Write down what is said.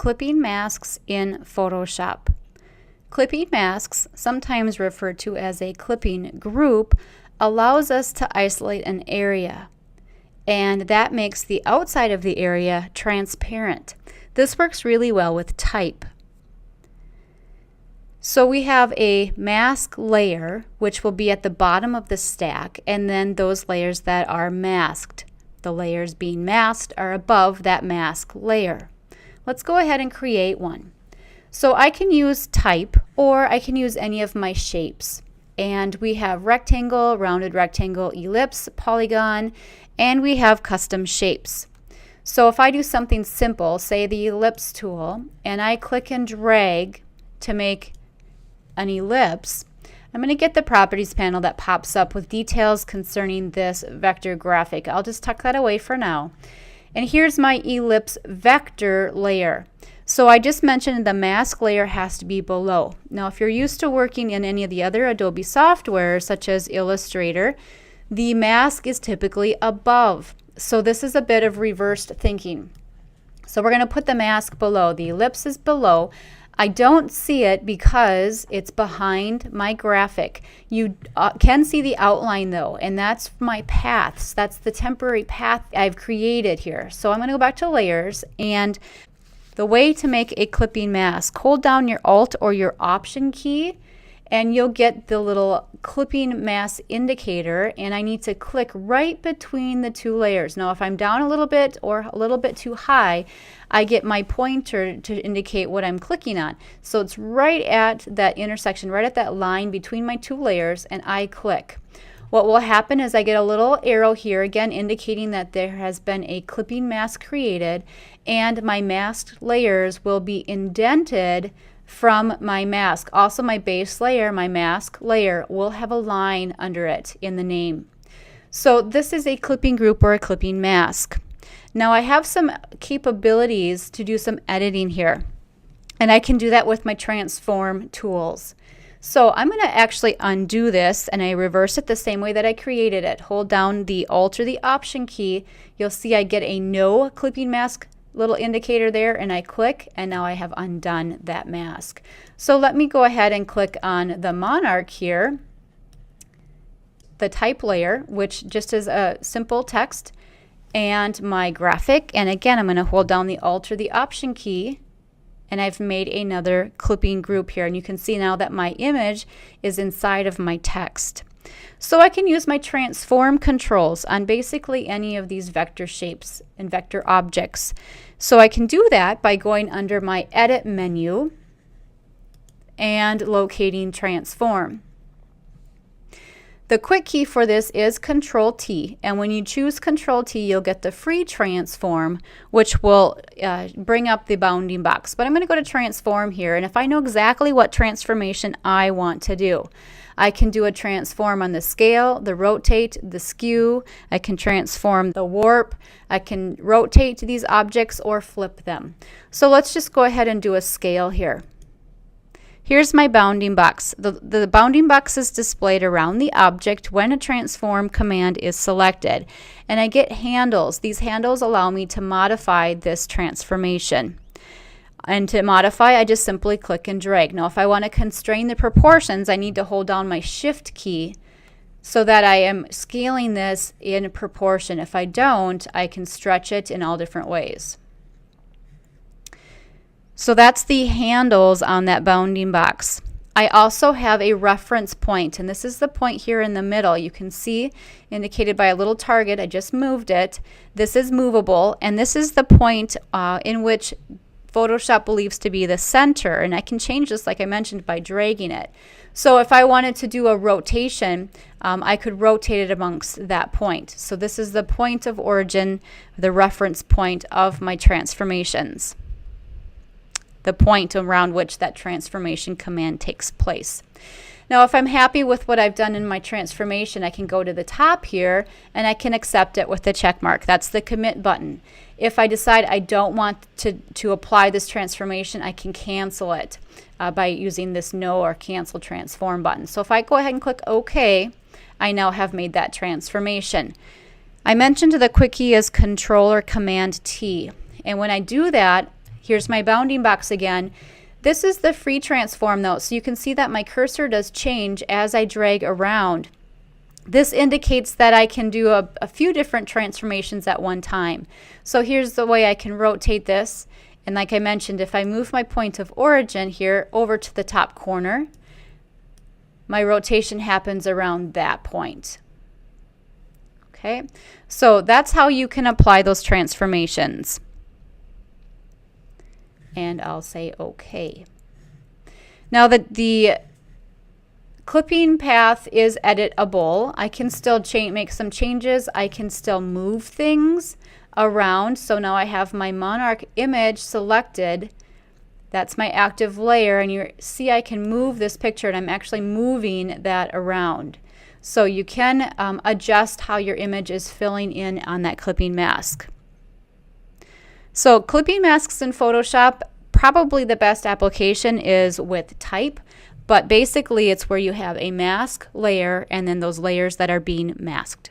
clipping masks in Photoshop. Clipping masks, sometimes referred to as a clipping group, allows us to isolate an area, and that makes the outside of the area transparent. This works really well with type. So we have a mask layer, which will be at the bottom of the stack, and then those layers that are masked. The layers being masked are above that mask layer. Let's go ahead and create one. So I can use type, or I can use any of my shapes. And we have rectangle, rounded rectangle, ellipse, polygon, and we have custom shapes. So if I do something simple, say the ellipse tool, and I click and drag to make an ellipse, I'm going to get the properties panel that pops up with details concerning this vector graphic. I'll just tuck that away for now. And here's my ellipse vector layer. So I just mentioned the mask layer has to be below. Now if you're used to working in any of the other Adobe software such as Illustrator, the mask is typically above. So this is a bit of reversed thinking. So we're going to put the mask below. The ellipse is below. I don't see it because it's behind my graphic. You can see the outline though, and that's my paths. That's the temporary path I've created here. So I'm going to go back to layers, and the way to make a clipping mask, hold down your Alt or your Option key, and you'll get the little clipping mask indicator, and I need to click right between the two layers. Now if I'm down a little bit or a little bit too high, I get my pointer to indicate what I'm clicking on. So it's right at that intersection, right at that line between my two layers, and I click. What will happen is I get a little arrow here, again indicating that there has been a clipping mask created, and my masked layers will be indented from my mask. Also my base layer, my mask layer, will have a line under it in the name. So this is a clipping group or a clipping mask. Now I have some capabilities to do some editing here, and I can do that with my transform tools. So I'm going to actually undo this, and I reverse it the same way that I created it. Hold down the Alt or the Option key. You'll see I get a no clipping mask little indicator there, and I click, and now I have undone that mask. So let me go ahead and click on the monarch here, the type layer, which just is a simple text, and my graphic, and again I'm going to hold down the Alt or the Option key, and I've made another clipping group here, and you can see now that my image is inside of my text. So I can use my transform controls on basically any of these vector shapes and vector objects. So I can do that by going under my edit menu and locating transform. The quick key for this is Control T, and when you choose Control T, you'll get the free transform, which will bring up the bounding box. But I'm going to go to transform here, and if I know exactly what transformation I want to do, I can do a transform on the scale, the rotate, the skew. I can transform the warp. I can rotate these objects or flip them. So let's just go ahead and do a scale here. Here's my bounding box. The bounding box is displayed around the object when a transform command is selected. And I get handles. These handles allow me to modify this transformation. And to modify, I just simply click and drag. Now if I want to constrain the proportions, I need to hold down my Shift key so that I am scaling this in proportion. If I don't, I can stretch it in all different ways. So that's the handles on that bounding box. I also have a reference point, and this is the point here in the middle. You can see indicated by a little target. I just moved it. This is movable, and this is the point in which Photoshop believes to be the center, and I can change this, like I mentioned, by dragging it. So if I wanted to do a rotation, I could rotate it amongst that point. So this is the point of origin, the reference point of my transformations, the point around which that transformation command takes place. Now if I'm happy with what I've done in my transformation, I can go to the top here and I can accept it with the check mark. That's the commit button. If I decide I don't want to apply this transformation, I can cancel it by using this no or cancel transform button. So if I go ahead and click OK, I now have made that transformation. I mentioned the quick key is Control or Command T, and when I do that, Here's my bounding box again. This is the free transform though, so you can see that my cursor does change as I drag around. This indicates that I can do a few different transformations at one time. So here's the way I can rotate this. And like I mentioned, if I move my point of origin here over to the top corner, my rotation happens around that point. Okay, so that's how you can apply those transformations. And I'll say OK. Now the clipping path is editable. I can still make some changes. I can still move things around. So now I have my monarch image selected. That's my active layer, and you see I can move this picture, and I'm actually moving that around. So you can adjust how your image is filling in on that clipping mask. So clipping masks in Photoshop, probably the best application is with type, but basically it's where you have a mask layer and then those layers that are being masked.